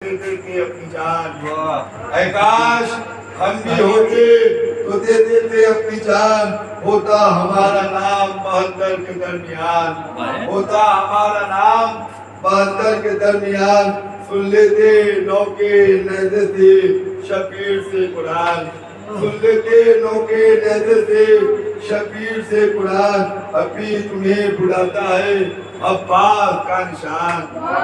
देते अपनी जान। ऐ काश हम भी होते तो दे देते अपनी जान। होता हमारा नाम 72 के दरमियान, होता हमारा नाम 72 के दरमियान। सुन लेते नौके नजर से शबीर से कुरान, सुन लेते नौके नजर से शबीर से कुरान। अभी तुम्हें बुलाता है अब्बास का निशान,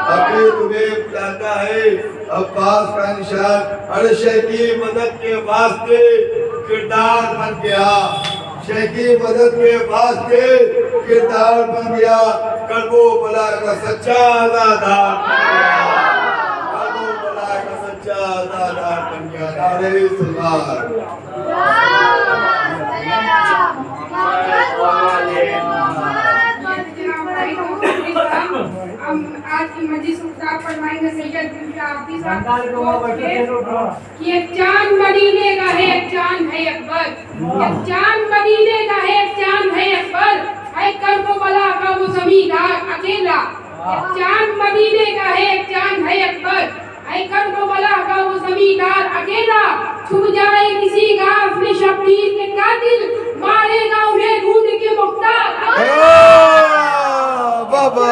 अभी तुम्हें बुलाता है अब्बास का निशान। अरे शेख की मदद के वास्ते किरदार बन गया, शेख की मदद के वास्ते किरदार बन गया। करबो बला का सच्चा आज़ादार बन गया, करबो बला का सच्चा आज़ादार बन गया। नारे सलाम। आज की मजलिस उफ्तार फरमाएंगे सैयद हाफिज साहब कि एक चांद मदीने का है, एक चांद है अकबर, एक चांद मदीने का है, एक चांद है अकबर, है करबला का वो जमींदार अकेला। एक चांद मदीने का है, एक चांद है अकबर, है करबला का वो जमींदार अकेला। छुप जाए किसी गाँव में शबीर के कातिल, मारेगा उन्हें ढूंढ के मुख्तार। बाबा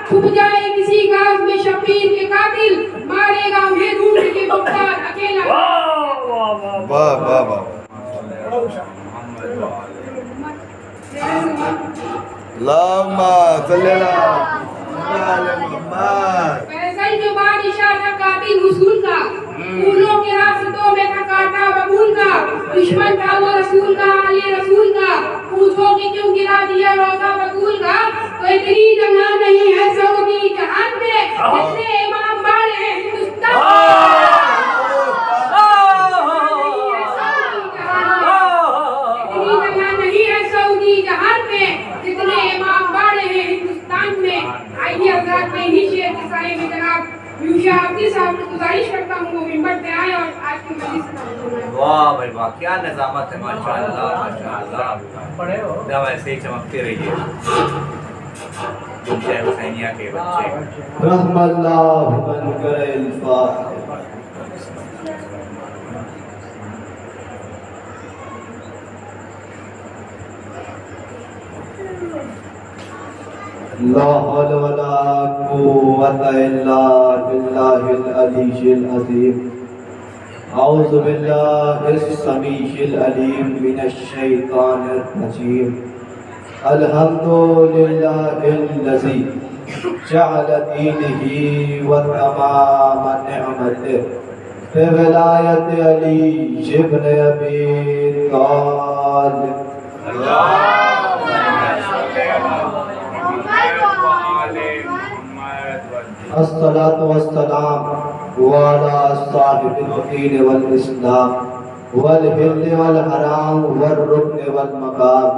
छुप जाए किसी गाँव में शबीर के कातिल, मारेगा उन्हें ढूंढ के मुख्तार अकेला। वाह वाह वाह। लामा सल्लल्लाहु अलैहि मोहम्मद। फैसल जो बादशाह था कातिल हुस्न का, फूलों के रास्तों में था कांटा बबूल का। दुश्मन था वो रसूल का, आले रसूल का, पूछो कि क्यों गिरा दिया रोज़ा बतूल का। तो इतनी जगह नहीं है सऊदी जहान में, जितने इमाम बाड़े हैं हिंदुस्तान में। इतनी जगह नहीं है सऊदी जहान में, जितने इमाम बाड़े हैं हिंदुस्तान में। आइए हज़रात में इन्हीं शेर के साए में जनाब यूशा हाफिज साहब को गुजारिश करता हूँ वो मिंबर पे आए और आज की मजलिस में। वाह भाई वाह, क्या नज़ामत है, माशाअल्लाह माशाअल्लाह। एकदम ऐसे ही चमकते रहिए दुनिया हुसैनिया के बच्चे। रहमल्लाहु मन करल फातिहा। ला हौला वला कुव्वता इल्ला बिल्लाहिल अलीय्यिल अज़ीम। औज़ु बिल्लाहिस समीइल अलीम मिनश शैतानिर रजीम। अल्हम्दुलिल्लाहिल्लज़ी जअल दीनिही व तमाम निअमतिही फी विलायत अली इब्न अबी तालिब। अस्सलातु वस्सलाम वाला साहिबिल दीन वल इस्लाम वल हिल्ल वल हराम वल रुकन वल मकाम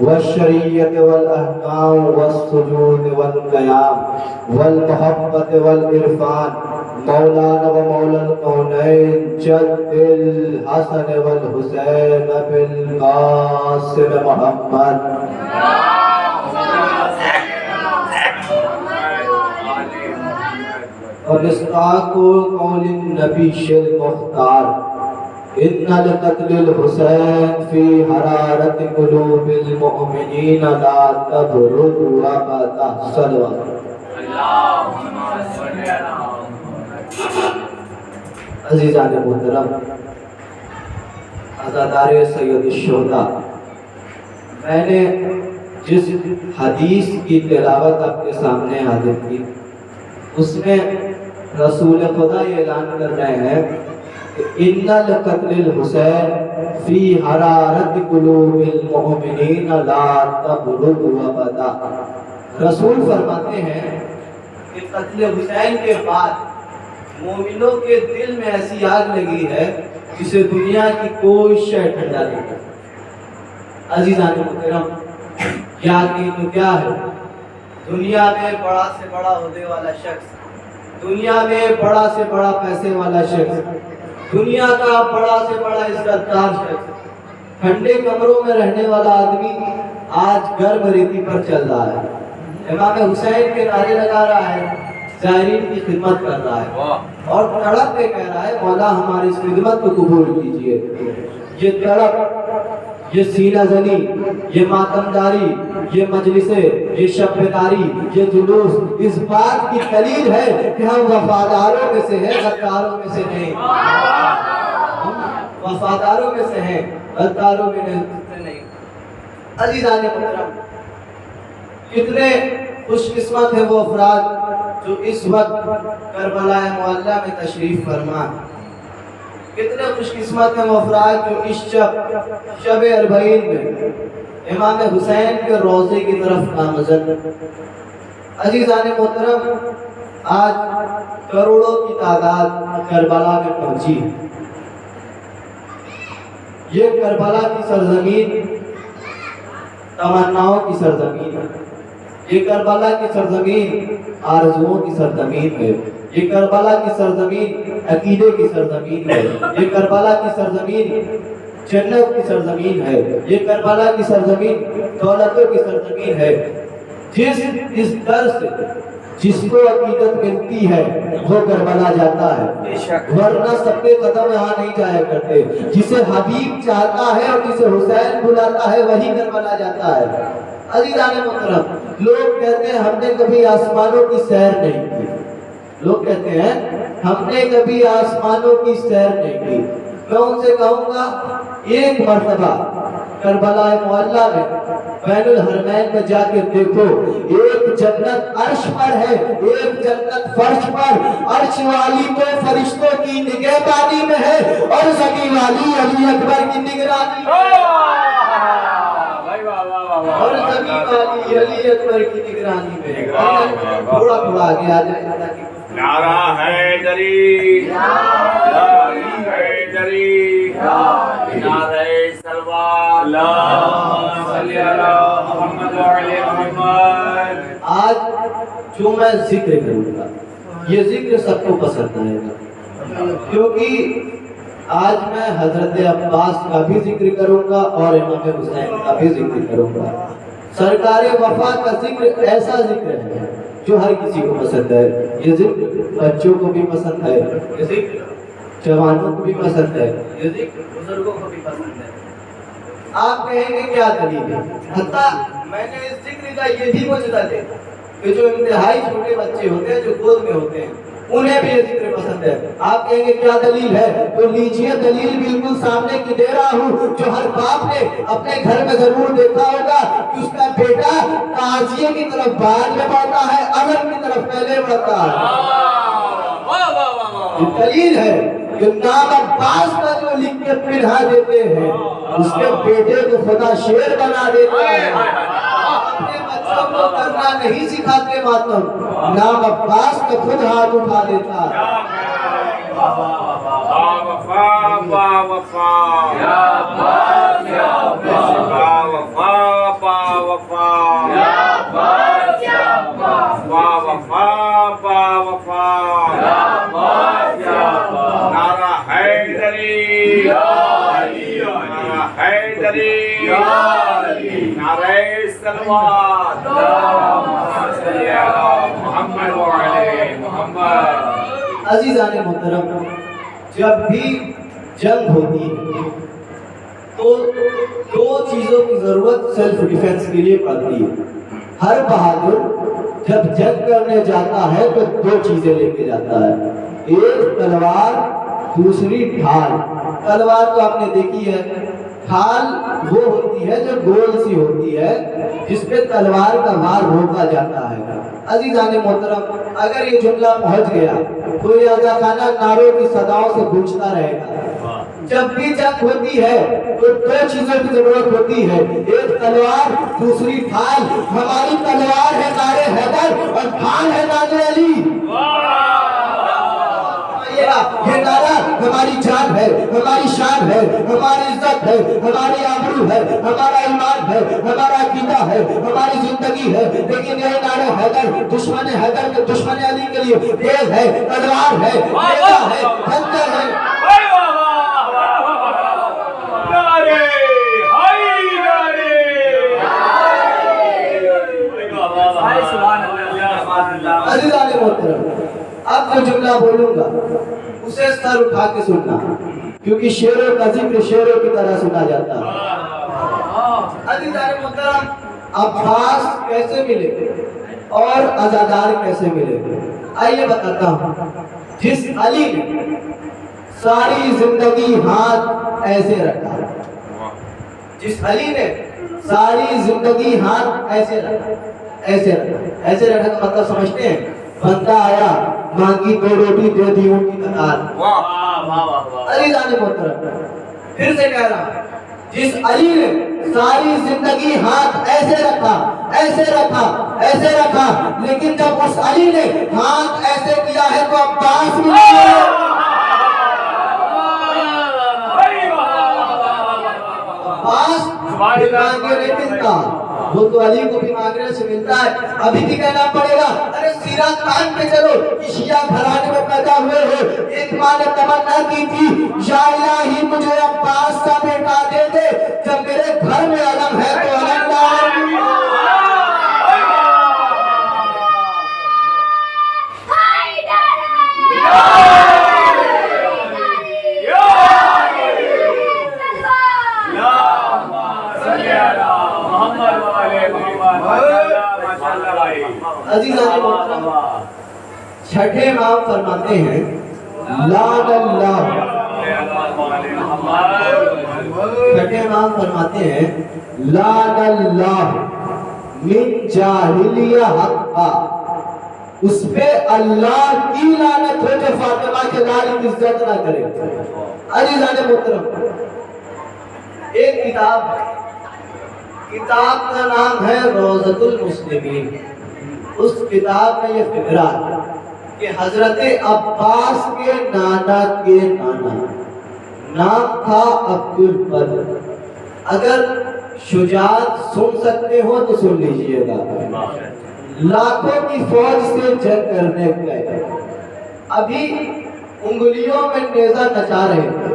वल शरीयत वल अहकाम वल सुजूद वल क़याम वल मोहब्बत वल इरफान मौलाना व मौलल कौनैन जद्दिल हसन वल हुसैन बिल कासिम मोहम्मद। और इस्ताको कौलिन नबी शिल मुख्तार इन्नल क़त्लिल हुसैन फी हरारत कुलूबिल मुअमिनीन ला तबरुद व तहसलवा। अज़ीज़ान मोहतरम, अज़ादार सैयद शुहदा, मैंने जिस हदीस की तिलावत आपके सामने हाजिर की उसमें रसूल खुदा ये ऐलान कर रहे हैं कि इन्नल क़त्लिल हुसैन फी हरारत कुलूबिल मुअमिनीन ला तबरुद व बदा। रसूल फरमाते हैं कि क़त्ल हुसैन के बाद मोमिनों के दिल में ऐसी आग लगी है जिसे दुनिया की कोई शय ठंडा नहीं कर। अज़ीज़ान मुहतरम, क्या नहीं तो क्या है, दुनिया में बड़ा से बड़ा होने वाला शख्स, दुनिया में बड़ा से बड़ा पैसे वाला शख्स, दुनिया का बड़ा से बड़ा इज्जतदार शख्स, ठंडे कमरों में रहने वाला आदमी आज गर्म रीति पर चल रहा है। امام حسین کے نعرے لگا رہا ہے، زائرین کی خدمت کر رہا ہے اور تڑپ کے کہہ رہا ہے مولا ہماری اس خدمت کو قبول کیجئے۔ یہ تڑپ، یہ سینہ زنی، یہ ماتمداری، یہ مجلسیں، یہ شب بیداری، یہ جلوس اس بات کی دلیل ہے کہ ہم وفاداروں میں سے ہیں، غداروں میں سے نہیں۔ وفاداروں میں سے ہیں، غداروں میں سے نہیں۔ عزیزان محترم، کتنے خوش قسمت ہیں وہ افراد جو اس وقت کربلا معلیٰ میں تشریف فرما ہیں۔ کتنے خوش قسمت ہیں وہ افراد جو اس شب اربعین میں امام حسین کے روضے کی طرف نامزد۔ عزیزان محترم، آج کروڑوں کی تعداد کربلا میں پہنچی ہے۔ یہ کربلا کی سرزمین تمناؤں کی سرزمین ہے، یہ کربلا کی سرزمین آرزوؤں کی سرزمین ہے، یہ کربلا کی سرزمین عقیدے کی سرزمین ہے، یہ کربلا کی سرزمین جنت کی سرزمین ہے، یہ کربلا کی سرزمین دولتوں کی سرزمین ہے۔ اس در سے جس کو عقیدت ملتی ہے وہ کربلا جاتا ہے، ورنہ سب کے قدم یہاں نہیں جایا کرتے۔ جسے حبیب چاہتا ہے اور جسے حسین بلاتا ہے وہی کربلا جاتا ہے۔ عزیزان محترم، لوگ کہتے ہیں ہم نے کبھی آسمانوں کی سیر نہیں کی، لوگ کہتے ہیں ہم نے کبھی آسمانوں کی سیر نہیں کی۔ میں ان سے کہوں گا ایک مرتبہ کربلا معلیٰ میں بین الحرمین میں جا کے دیکھو، ایک جنت عرش پر ہے، ایک جنت فرش پر، عرش والی تو فرشتوں کی نگہبانی میں ہے اور زمین والی علی اکبر کی نگرانی میں، اور زمین والی علی اکبر کی نگرانی میں۔ تھوڑا تھوڑا آگے آ جائے۔ نعرہ حیدری، نعرہ حیدری، نعرہ سلوات، اللہم صلی علی محمد وعلی محمد۔ آج جو میں ذکر کروں گا یہ ذکر سب کو پسند آئے گا، کیونکہ آج میں حضرت عباس کا بھی ذکر کروں گا اور امام حسین کا بھی ذکر کروں گا۔ سرکار وفا کا ذکر ایسا ذکر ہے جو ہر کسی کو پسند ہے۔ یہ ذکر بچوں کو بھی پسند ہے، یہ ذکر جوانوں کو بھی پسند ہے، یہ ذکر بزرگوں کو بھی پسند ہے۔ آپ کہیں گے کیا دلیل ہے؟ حتیٰ میں نے اس ذکر کا یہ بھی مجھے دیکھا کہ جو انتہائی چھوٹے بچے ہوتے ہیں جو گود میں ہوتے ہیں انہیں بھی یہ ذکر پسند ہے۔ آپ کہیں گے کیا دلیل ہے؟ تو لیجئے دلیل بالکل سامنے کی دے رہا ہوں، جو ہر باپ نے اپنے گھر میں ضرور دیکھا ہوگا کہ اس کا بیٹا تعزیے کی طرف بعد میں بڑھتا ہے، عمل کی طرف پہلے بڑھتا ہے۔ یہ دلیل ہے کہ نام عباس کا جو لکھ کے پڑھا دیتے ہیں اس کے بیٹے کو خدا شیر بنا دیتا ہے۔ اپنے بچوں کو کرنا نہیں سکھاتے ماتم، نام عباس کا خود ہاتھ اٹھا دیتا ہے۔ وفا با وفا، یا عباس یا عباس، با وفا با وفا، یا عباس یا عباس، با وفا با وفا، یا عباس یا عباس۔ نعرہ حیدری، یا علی، نعرہ حیدری، یا علی، نعرہ سلوات، اللہم صلی علی محمد وعلی محمد۔ عزیزان محترم، جب بھی جنگ ہوتی ہے تو دو چیزوں کی ضرورت سیلف ڈیفنس کے لیے پڑتی ہے۔ ہر بہادر جب جنگ کرنے جاتا ہے تو دو چیزیں لے کے جاتا ہے، ایک تلوار، دوسری ڈھال۔ تلوار تو آپ نے دیکھی ہے، ڈھال وہ ہوتی ہے جو گول سی ہوتی ہے جس پہ تلوار کا وار روکا جاتا ہے۔ عزیزان محترم، اگر یہ جملہ پہنچ گیا تو یہ رضا خانہ نعروں کی صداؤں سے گونجتا رہے گا۔ جب بھی جنگ ہوتی ہے تو دو چیزوں کی ضرورت ہوتی ہے، ایک تلوار، دوسری ڈھال۔ ہماری تلوار ہے نعرے حیدر اور ڈھال ہے نعرے علی۔ یہ نعرہ ہماری جان ہے، ہماری شان ہے، ہماری عزت ہے، ہماری آبرو ہے، ہمارا ایمان ہے، ہمارا عقیدہ ہے، ہماری زندگی ہے۔ لیکن یہ نعرہ حیدر دشمن حیدر کے دشمن علی کے لیے تیز ہے، تلوار ہے، نیزہ ہے، خنجر ہے۔ भाई सुभान अल्लाह। अज़ीज़ान मोहतरम, अब जो जुमला बोलूंगा उसे सर उठा के सुनना, क्योंकि शेरों का जिक्र शेरों की तरह सुना जाता है। अज़ीज़ान मोहतरम, अब्बास कैसे मिले और अज़ादार कैसे मिले, आइए बताता हूँ। जिस अली ने सारी जिंदगी हाथ ऐसे रखा, जिस अली ने सारी जिंदगी हाथ ऐसे रखा, ऐसे रखा, ऐसे रखा का मतलब समझते हैं? बंदा आया, मांगी 2 रोटी, दे दी ऊंट की कतार। अज़ीज़ान मोहतरम, फिर से कह रहा, जिस अली ने सारी जिंदगी हाथ ऐसे रखा, ऐसे रखा, ऐसे रखा, लेकिन जब उस अली ने हाथ ऐसे किया है तो अब्बास भी मांगे नहीं मिलता, वो तो अली को भी मांगने से मिलता है। अभी भी कहना पड़ेगा, अरे सीरा कान पे चलो कि शिया घराने में पैदा हुए हो। एक माँ ने तमन्ना की थी, या इलाही मुझे अब्बास का बेटा दे दे, जब मेरे घर में अलम है तो अलम लाओ। अज़ीज़ान मोहतरम, छठे इमाम फरमाते हैं, छठे इमाम फरमाते हैं, लानल्लाह मिन जाहिलिया हक्का, उस पे अल्लाह की लानत हो जो फातिमा के लाल की इज्जत ना करे। अज़ीज़ान मोहतरम, एक किताब है, किताब का नाम है रोज़तुल मुस्लिमीन। उस किताब में ये फिक्रा है कि हजरत अब्बास के नाना के नाना नाम था अब्दुल बदर। अगर शुजात सुन सकते हो तो सुन लीजिएगा। लाखों की फौज से जंग करने गए, अभी उंगलियों में नेज़ा नचा रहे थे।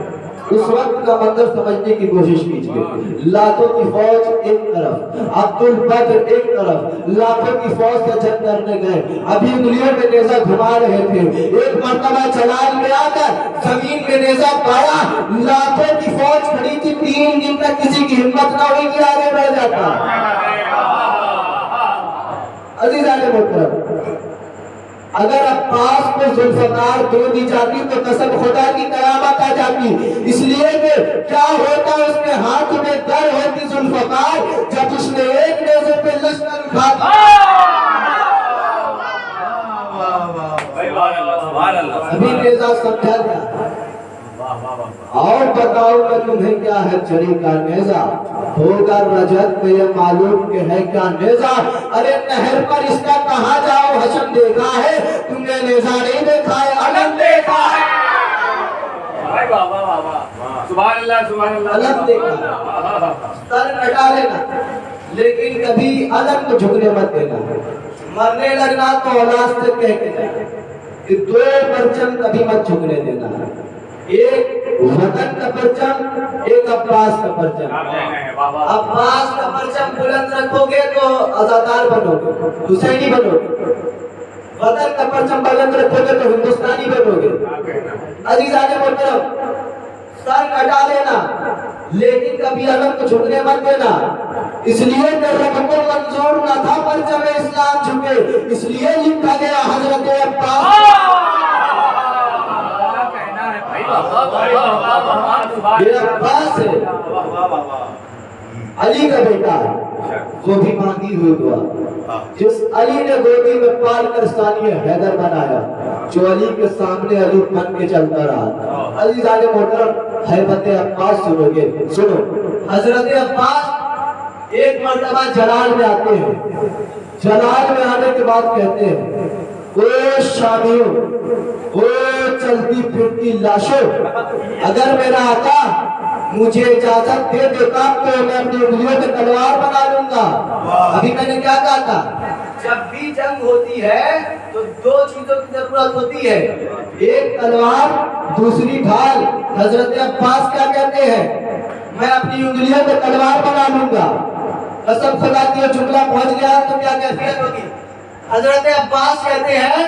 उस वक्त का मंजर समझने की कोशिश कीजिए। लाखों की फौज एक तरफ, अब्दुल बदर एक तरफ, लाखों की फौज से जंग करने गए, अभी उंगलियों में नेज़ा घुमा रहे थे। एक मर्तबा जलाल में आकर जमीन में नेज़ा पाया, लाखों की फौज खड़ी थी, 3 दिन तक किसी की हिम्मत ना हुई कि आगे बढ़ जाता। अज़ीज़ान मोहतरम, अगर अब्बास को जुल्फ़कार दे दी जाती तो कसम खुदा की कयामत आ जाती। इसलिए कि क्या होता उसके हाथ में दर होती जुल्फ़कार, जब उसने एक नेज़े पे लश्कर उठा। अभी नेज़ा समझा गया। और बताओ मैं तुम्हें क्या है चरी का नेज़ा, होगा रजत में ये मालूम के है क्या नेज़ा। अरे नहर पर इसका कहाँ जाओ, हशम देखा है तुमने, नेज़ा नहीं देखा है, अलम देखा है। सुभान अल्लाह, सुभान अल्लाह। अलम देखा, सर कटा लेना, लेकिन कभी अलम को झुकने मत देना। मरने लगना तो औलाद से कह के जाए कि 2 परचम कभी मत झुकने देना, एक वतन का परचम, एक अब्बास का परचम। अब्बास का परचम बुलंद रखोगे तो आज़ादार बनोगे, हुसैनी बनोगे। वतन का परचम बुलंद रखोगे तो हिंदुस्तानी बनोगे। अज़ीज़ान मोहतरम, सर कटा लेना, लेकिन कभी अलम को झुकने मत देना। इसलिए रब को मंजूर न था परचम इस्लाम झुके, इसलिए लिखा गया हजरत अब्बास। ये अब्बास है, अली का बेटा है, वो भी मांगी हुई दुआ। जिस अली ने गोदी में पाल कर सानिया हैदर बनाया, जो अली के सामने अली बन के चलता रहा। अज़ीज़ान मोहतरम, हैबत अब्बास सुनोगे, सुनो। हजरत अब्बास एक मर्तबा जलाल में आते हैं। जलाल में आने के बाद कहते हैं, ओ शामियों, ओ चलती फिरती लाशों, अगर मेरा आका मुझे इजाजत दे देता तो मैं अपनी उंगलियों पे तलवार बना लूंगा। अभी मैंने क्या कहा था, जब भी जंग होती है तो 2 चीजों की जरूरत होती है, एक तलवार, दूसरी ढाल। हजरत अब्बास क्या कहते हैं, मैं अपनी उंगलियों पे तलवार बना लूंगा। قسم خدا کی یہ جملہ پہنچ گیا تو کیا کیفیت ہوگی؟ حضرت عباس کہتے ہیں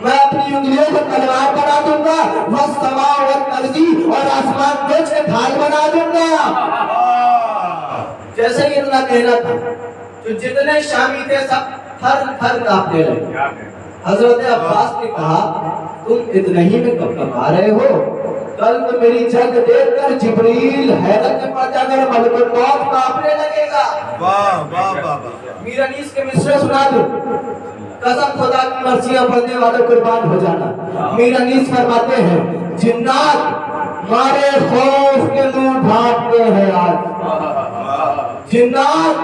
میں اپنی انگلیوں کو تلوار بنا دوں گا، والسماء والارض، اور آسمان کو ڈھال بنا دوں گا۔ جیسے کہ اتنا کہنا تھا جو جتنے شامی تھے سب تھر تھر کانپنے لگے۔ حضرت عباس نے کہا تم اتنے ہی میں کب کب آ رہے ہو؟ کل تو میری جنگ دیکھ کر جبریل حیرت میں پڑ جا کر ملک الموت کانپنے لگے گا۔ واہ واہ واہ واہ، میر انیس کے مصرے سنا دوں، قسم خدا کی مرثیاں پڑھنے والے قربان ہو جانا۔ میر انیس فرماتے ہیں جنات مارے خوف کے منہ ڈھانپتے ہیں آج، جنات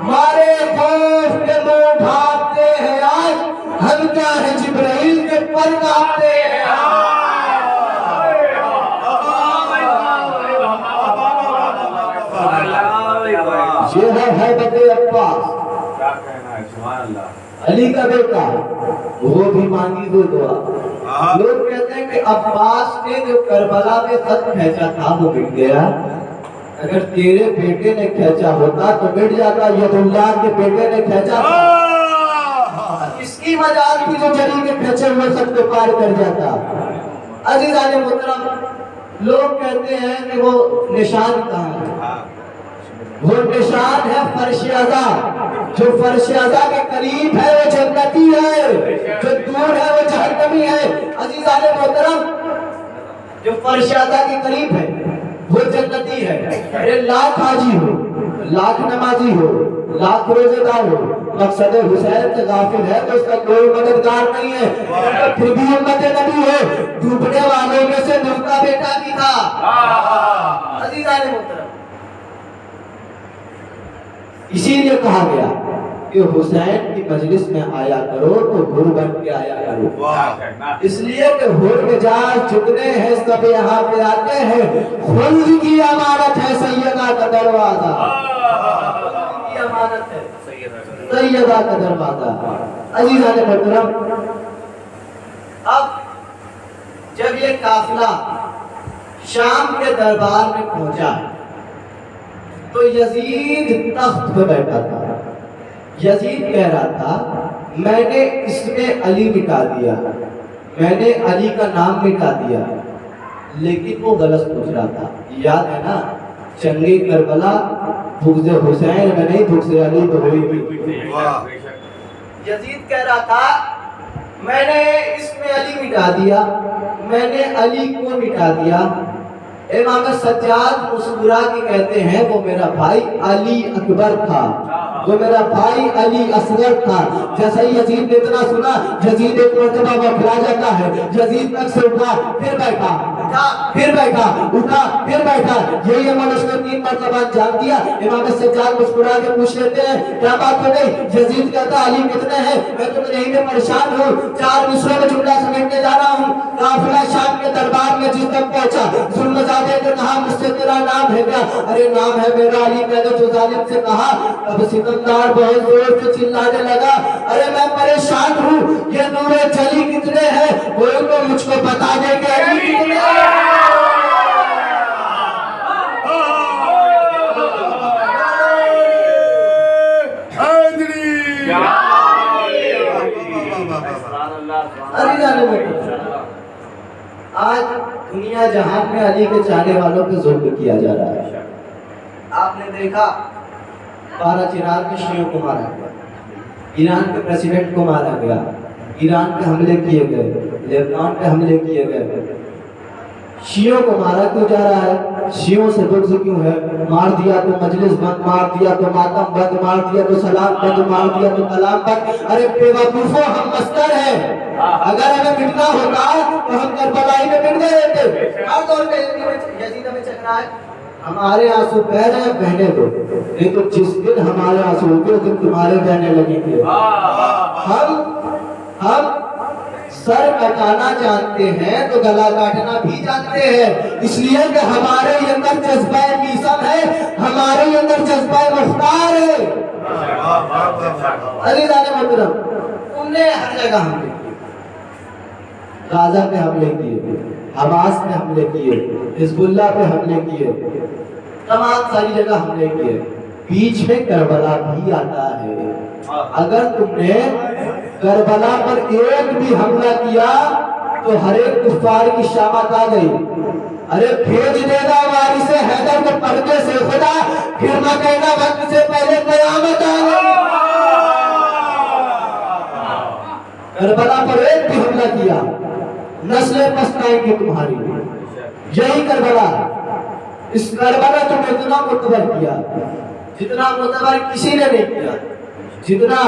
مارے خوف کے منہ ڈھانپتے ہیں آج، ہم کیا ہے جبرائیل کے پر کانپتے ہیں آج۔ یہ ہے حیبت عباس، علی کا بیٹا، وہ بھی مانگی وہ دعا۔ لوگ کہتے ہیں کہ عباس نے جو کربلا میں خط کھینچا تھا وہ مٹ گیا، اگر تیرے بیٹے نے کھینچا ہوتا تو مٹ جاتا، ید اللہ کے بیٹے نے کھینچا تھا، اس کی مجال کی جو جلی کے کھینچے ہوئے سب کو پار کر جاتا۔ عزیزان محترم، لوگ کہتے ہیں کہ وہ نشان کہاں ہے؟ وہ نشان ہے فرش اعظم، جو فرش اعظم کے قریب ہے وہ جنتی ہے، جو دور ہے وہ جہنمی ہے۔ عزیزان محترم، جو فرش اعظم کے قریب ہے وہ جنتی ہے۔ ارے لاکھ حاجی ہو، لاکھ نمازی ہو، لاکھ روزے دار ہو، مقصد حسین سے غافل ہے تو اس کا کوئی مددگار نہیں ہے، پھر بھی امت نبی ہے، ڈوبنے والوں میں سے نوح کا بیٹا بھی تھا۔ عزیزان محترم، اسی لیے کہا گیا کہ حسین کی مجلس میں آیا کرو تو حور بن کے آیا کرو، اس لیے کہ حور مزاج جتنے ہیں سب یہاں پہ آتے ہیں، خلد کی امانت ہے سیدہ کا دروازہ، خلد کی امانت ہے سیدہ کا دروازہ۔ عزیزان محترم، اب جب یہ قافلہ شام کے دربار میں پہنچا تو یزید تخت پہ بیٹھا تھا۔ یزید کہہ رہا تھا میں نے اس میں علی مٹا دیا، میں نے علی کا نام مٹا دیا، لیکن وہ غلط پوچھ رہا تھا۔ یاد ہے نا جنگ کربلا بغض حسین میں نہیں بغض علی تو ہوئی بھی۔ یزید کہہ رہا تھا میں نے اس میں علی مٹا دیا، میں نے علی کو مٹا دیا۔ امام سجاد مسکرا کے کہتے ہیں وہ میرا بھائی علی اکبر تھا، وہ میرا بھائی علی اصغر تھا۔ جیسا ہی یزید نے اتنا سنا، یزید ایک مرتبہ بکھرا جاتا ہے، یزید تک سے اٹھا پھر بیٹھا، اٹھا پھر بیٹھا، اٹھا پھر بیٹھا، یہی عمل اس نے 3 مرتبہ انجام دیا۔ امام سجاد مسکرا کے پوچھ لیتے ہیں کیا بات ہو گئی؟ یزید کہتا علی کتنے ہیں؟ میں تو نہیں میں پریشان ہوں، 4 مصروں میں جملہ سمیٹنے جا رہا ہوں۔ قافلہ شام کے دربار میں جس تک پہنچا، ظلم زادے نے کہا مجھ سے تیرا نام ہے کیا؟ ارے نام ہے میرا علی۔ میں نے جو ظالم سے کہا، اب سکندر بہت زور سے چلانے لگا ارے میں پریشان ہوں، یہ نور جلی کتنے ہیں؟ کوئی تو مجھ کو بتا دے کہ علی کتنے ہیں؟ آج دنیا جہان میں علی کے چاہنے والوں پہ ظلم کیا جا رہا ہے۔ آپ نے دیکھا 12 چنار میں شیعوں کو مارا گیا، ایران کے پریزیڈنٹ کو مارا گیا، ایران پہ حملے کیے گئے، لبنان پہ حملے کیے گئے۔ شیعوں کو مارا کیوں جا رہا ہے؟ شیعوں سے بغض کیوں ہے؟ مار دیا تو مجلس بند، مار دیا تو ماتم بند، مار دیا تو سلام بند، مار دیا تو کلام بند۔ ارے بے وقوفو، ہم مستر ہیں، اگر ہمیں مٹنا ہوتا تو ہم کربلائی میں مٹ گئے تھے۔ ہر دور میں یزید ہمیں چل رہا ہے، ہمارے آنسو بہ رہے ہیں، بہنے دو، نہیں تو جس دن ہمارے آنسو ہوگے اس دن تمہارے بہنے لگیں گے۔ ہم سر کٹانا جانتے ہیں تو گلا کاٹنا بھی جانتے ہیں، اس لیے کہ ہمارے اندر جذبہ میثم ہے، ہمارے اندر جذبہ مختار ہے۔ عزیزان محترم، تم نے ہر جگہ حملے کیے، غازہ پہ حملے کیے، حماس پہ حملے کیے، حزب اللہ پہ حملے کیے، تمام ساری جگہ حملے کیے۔ बीच में करबला भी आता है। अगर तुमने करबला पर एक भी हमला किया तो हर एक कुफ्फार की शामत आ गई। अरे भेज देगा वारिस हैदर को पर्दे से खुदा, फिर न कहना वक्त से पहले कयामत आ गई। करबला पर एक भी हमला किया, नस्लें पछताएंगी तुम्हारी। यही करबला, इस करबला तुमने इतना मुतबर किया जितना मुतबर किसी ने नहीं किया। जितना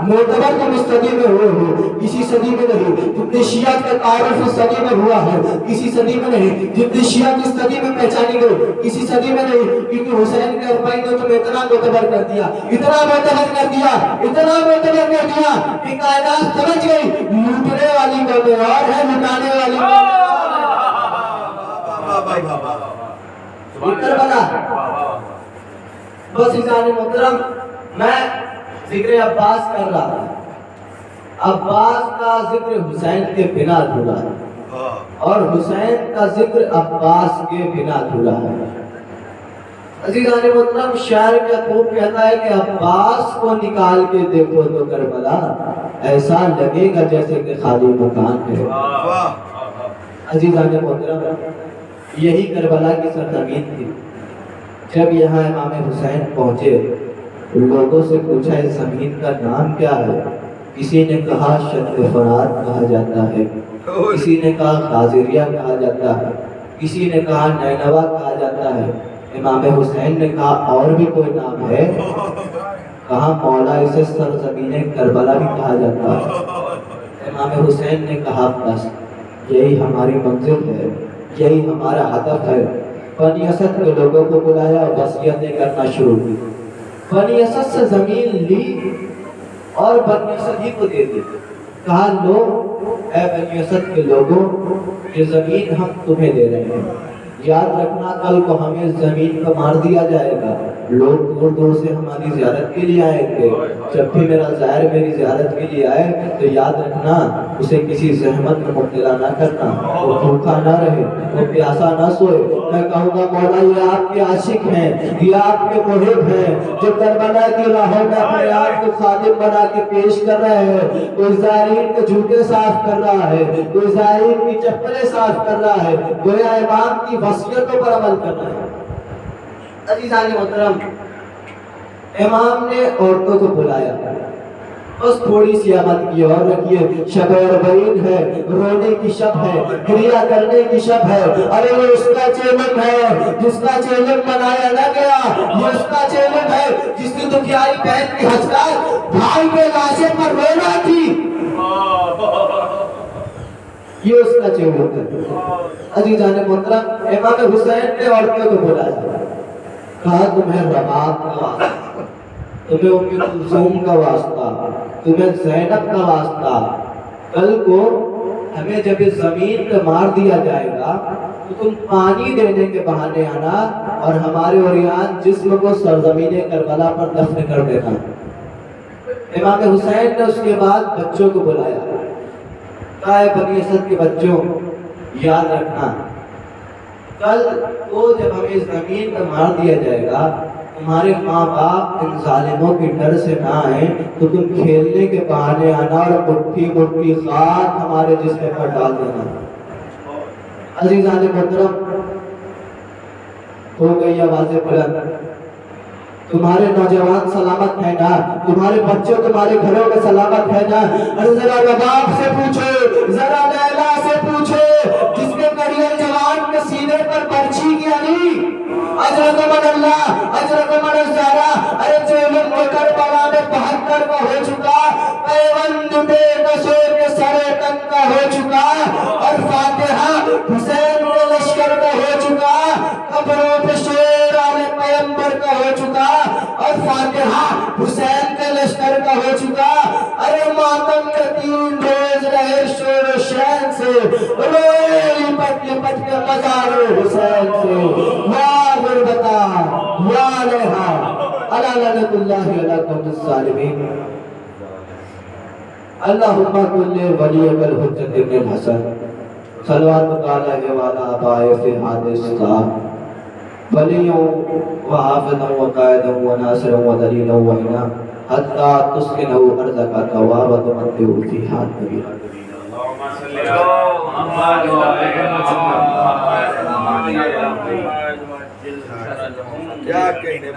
मोतबर तुम इस सदी में हुए हो किसी सदी में नहीं। जितने शिया का तारुफ इस सदी में हुआ है किसी सदी में नहीं। जितने शिया की सदी में पहचानी गई किसी सदी में नहीं। क्योंकि हुसैन के अरबाई ने तुम्हें इतना मोतबर कर दिया, इतना मोतबर कर दिया, इतना मोतबर कर दिया कि कायनात समझ गई लूटने वाली कौन और है, लुटाने वाली करबला। बस इजाने मोहतरम, मैं जिक्र अब्बास कर रहा था। अब्बास का जिक्र हुसैन के बिना अधूरा है और हुसैन का जिक्र अब्बास के बिना अधूरा है। अजीज़ान मोहतरम, शायर याकूब कहता है कि अब्बास को निकाल के देखो तो करबला ऐसा लगेगा जैसे कि खाली मकान है। अजीज़ान मोहतरम, यही करबला की सरजमीन थी। जब यहाँ इमाम हुसैन पहुंचे, लोगों से पूछा इस जमीन का नाम क्या है। किसी ने कहा शद्द फरात कहा जाता है, किसी ने कहा काजिरिया कहा जाता है, किसी ने कहा नैनवा कहा जाता है। इमाम हुसैन ने कहा और भी कोई नाम है? कहा मौला इसे सरजमीन करबला भी कहा जाता है। इमाम हुसैन ने कहा बस यही हमारी मंजिल है, यही हमारा हदफ है। बनी असद के लोगों को बुलाया और वसीयतें करना शुरू की। बनी असद से जमीन ली और बनी असद ही को दे दी। कहा लो ऐ बनी असद के लोगों, ये जमीन हम तुम्हें दे रहे हैं। याद रखना कल को हमें जमीन को मार दिया जाएगा। लोग दूर दूर से हमारी जियारत के लिए आएंगे। जब भी मेरा ज़ाहिर मेरी जियारत के लिए आए तो याद रखना उसे किसी जहमत में मुब्तला ना करना, वो भूखा ना रहे, वो प्यासा ना सोए। मैं कहूँगा मौला ये आपके आशिक हैं, ये आपके मुहिब हैं जो करबला की राहों में अपने आप को खादिम बना के पेश कर रहे हैं। कोई ज़ाहिरीन के जूते साफ कर रहा है, कोई ज़ाहिरीन की चप्पलें साफ कर रहा है, कोई इमाम की वसीयतों पर अमल कर रहा है। अजीज़ान मोहतरम, इमाम ने औरतों को बुलाया, बस थोड़ी सी आमद की और रखिए। शब अरबईन है, रोने की शब है, क्रिया करने की शब है। अरे ये उसका चेलन है जिसका चेलन बनाया न गया, ये उसका चेलन है जिसकी दुखियारी बहन की हसरत भाई के लाशे पर रोना थी। ये उसका चेलन है। अजीज़ान मोहतरम, इमाम हुसैन ने औरतों को बुलाया, कहा तुम्हें रबाब का वास्ता, तुम्हें उम्मे कुलसूम का वास्ता, तुम्हें ज़ैनब का वास्ता। कल को हमें जब इस ज़मीन पे मार दिया जाएगा तो तुम पानी देने के बहाने आना और हमारे औरियान जिस्म को सरजमीन करबला पर दफन कर देना। इमाम हुसैन ने उसके बाद बच्चों को बुलाया, कहा बनी असद के बच्चों याद रखना कल को जब हमें इस जमीन पर मार दिया जाएगा, तुम्हारे माँ बाप इन जालिमों के डर से ना आए तो तुम खेलने के बहाने आना और मुट्ठी मुट्ठी खाक हमारे जिस्म पर डाल देना। अजीज़ान मोहतरम, हो गई आवाज़ें बुलंद, तुम्हारे नौजवान सलामत है ना, तुम्हारे बच्चे तुम्हारे घरों में सलामत है ना। अरे जरा रबाब से पूछो, जरा लैला से पूछो, जिसके करियर जवान के सीने पर पर्ची की अली अजरकमन अल्लाह अजरकमन ज़ारा। अरे चेलन के करबला में 72 का हो चुका, पैवंद बेकसों के सरे तक का हो चुका और फातिहा हुसैन के लश्कर का हो चुका, कब्रों पे शेर आले पैगंबर का हो चुका और फातिहा हुसैन के लश्कर का हो चुका। अरे मातम के 3 रोज रहे शोर शैन से, रोए लिपट लिपट के मज़ार हुसैन से। वाह गुरबता वाह लेहा अला लनतुल्लाहि अला कौमिस ज़ालिमीन। अल्लाहुम्मा कुल्ले वलियकल हुज्जत इब्न हसन सल्लल्लाहु अलैहि व आला आबाए फी हादिस साहब। वलियों व हाफिज़ों व कायदों व नासिरों व दलीलों व इना हत्ता तुस्किनहु अर्ज़का तवा व तुमत्तिहु फ़ीहा तवीला। क्या कहने